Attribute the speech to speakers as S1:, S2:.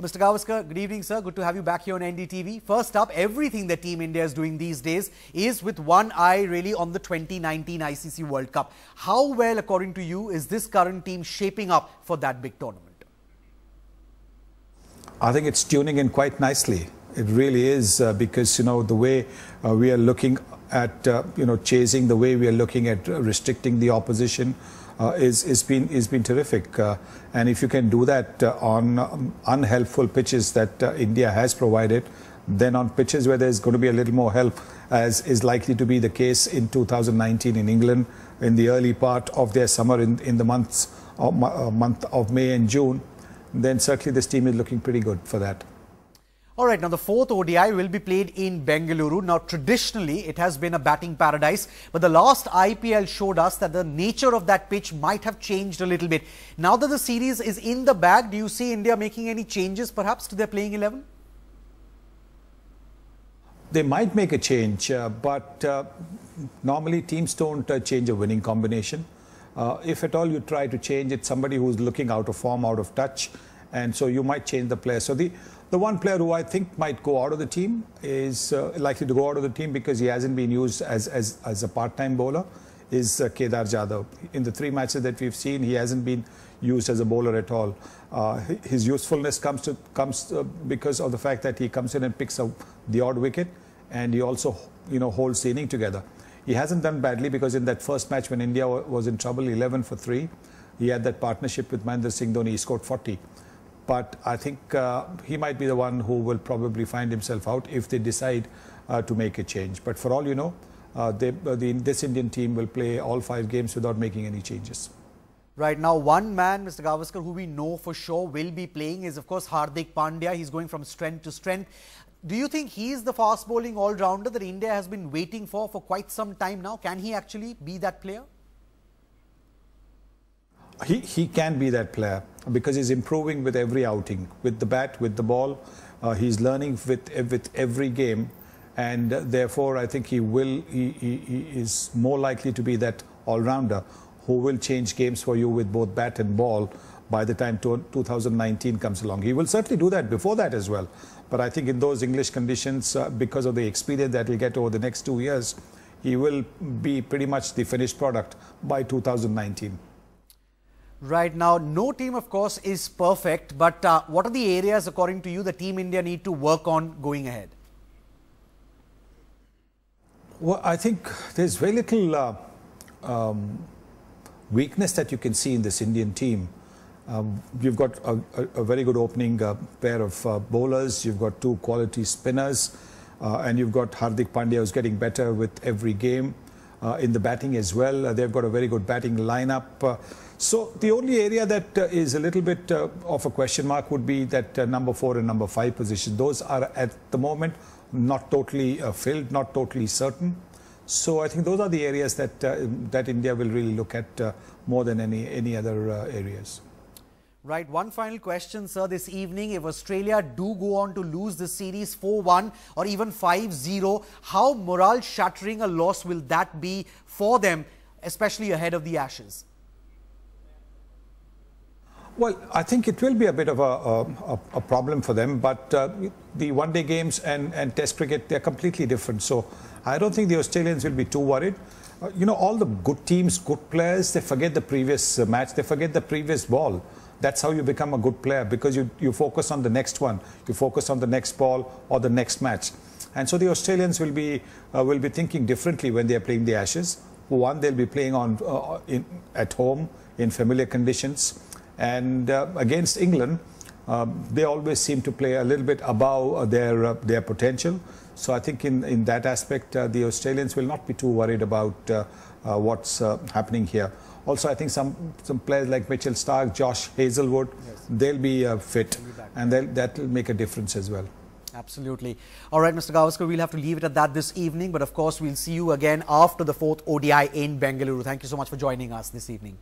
S1: Mr. Gavaskar, good evening, sir. Good to have you back here on NDTV. First up, everything that Team India is doing these days is with one eye really on the 2019 ICC World Cup. How well, according to you, is this current team shaping up for that big tournament?
S2: I think it's tuning in quite nicely. It really is because, the way we are looking at, chasing, the way we are looking at restricting the opposition is been terrific. And if you can do that on unhelpful pitches that India has provided, then on pitches where there's going to be a little more help, as is likely to be the case in 2019 in England, in the early part of their summer in the month of May and June, then certainly this team is looking pretty good for that.
S1: All right, now the fourth ODI will be played in Bengaluru. Now, traditionally, it has been a batting paradise, but the last IPL showed us that the nature of that pitch might have changed a little bit. Now that the series is in the bag, do you see India making any changes, perhaps, to their playing 11?
S2: They might make a change, but normally teams don't change a winning combination. If at all you try to change it, somebody who's looking out of form, out of touch, and so you might change the player. So the one player who I think might go out of the team is likely to go out of the team because he hasn't been used as a part-time bowler is Kedar Jadhav. In the 3 matches that we've seen, he hasn't been used as a bowler at all. His usefulness comes because of the fact that he comes in and picks up the odd wicket, and he also holds the inning together. He hasn't done badly because in that first match when India was in trouble, 11 for 3, he had that partnership with Mahendra Singh Dhoni. He scored 40. But I think he might be the one who will probably find himself out if they decide to make a change. But for all you know, this Indian team will play all 5 games without making any changes.
S1: Right now, one man, Mr. Gavaskar, who we know for sure will be playing is, of course, Hardik Pandya. He's going from strength to strength. Do you think he is the fast bowling all-rounder that India has been waiting for quite some time now? Can he actually be that player?
S2: He can be that player because he's improving with every outing, with the bat, with the ball. He's learning with every game, and therefore I think he is more likely to be that all-rounder who will change games for you with both bat and ball by the time 2019 comes along. He will certainly do that before that as well. But I think in those English conditions, because of the experience that he'll get over the next 2 years, he will be pretty much the finished product by 2019.
S1: Right now, no team, of course, is perfect. But what are the areas, according to you, that Team India need to work on going ahead?
S2: Well, I think there's very little weakness that you can see in this Indian team. You've got a very good opening pair of bowlers. You've got 2 quality spinners. And you've got Hardik Pandya, who's getting better with every game. In the batting as well, they've got a very good batting lineup. So the only area that is a little bit of a question mark would be that number 4 and number 5 position. Those are at the moment not totally filled, not totally certain. So I think those are the areas that India will really look at more than any other areas.
S1: Right. One final question, sir, this evening. If Australia do go on to lose the series 4-1 or even 5-0, how morale shattering a loss will that be for them, especially ahead of the Ashes?
S2: Well, I think it will be a bit of a problem for them, but the one-day games and Test cricket, they're completely different. So I don't think the Australians will be too worried. All the good teams, good players, they forget the previous match, they forget the previous ball. That's how you become a good player, because you focus on the next one, you focus on the next ball or the next match. And so the Australians will be thinking differently when they are playing the Ashes. One, they'll be playing at home in familiar conditions. And against England, they always seem to play a little bit above their potential. So I think in that aspect, the Australians will not be too worried about what's happening here. Also, I think some players like Mitchell Starc, Josh Hazlewood, yes, they'll be fit, and that will make a difference as well.
S1: Absolutely. All right, Mr. Gavaskar, we'll have to leave it at that this evening. But of course, we'll see you again after the 4th ODI in Bengaluru. Thank you so much for joining us this evening.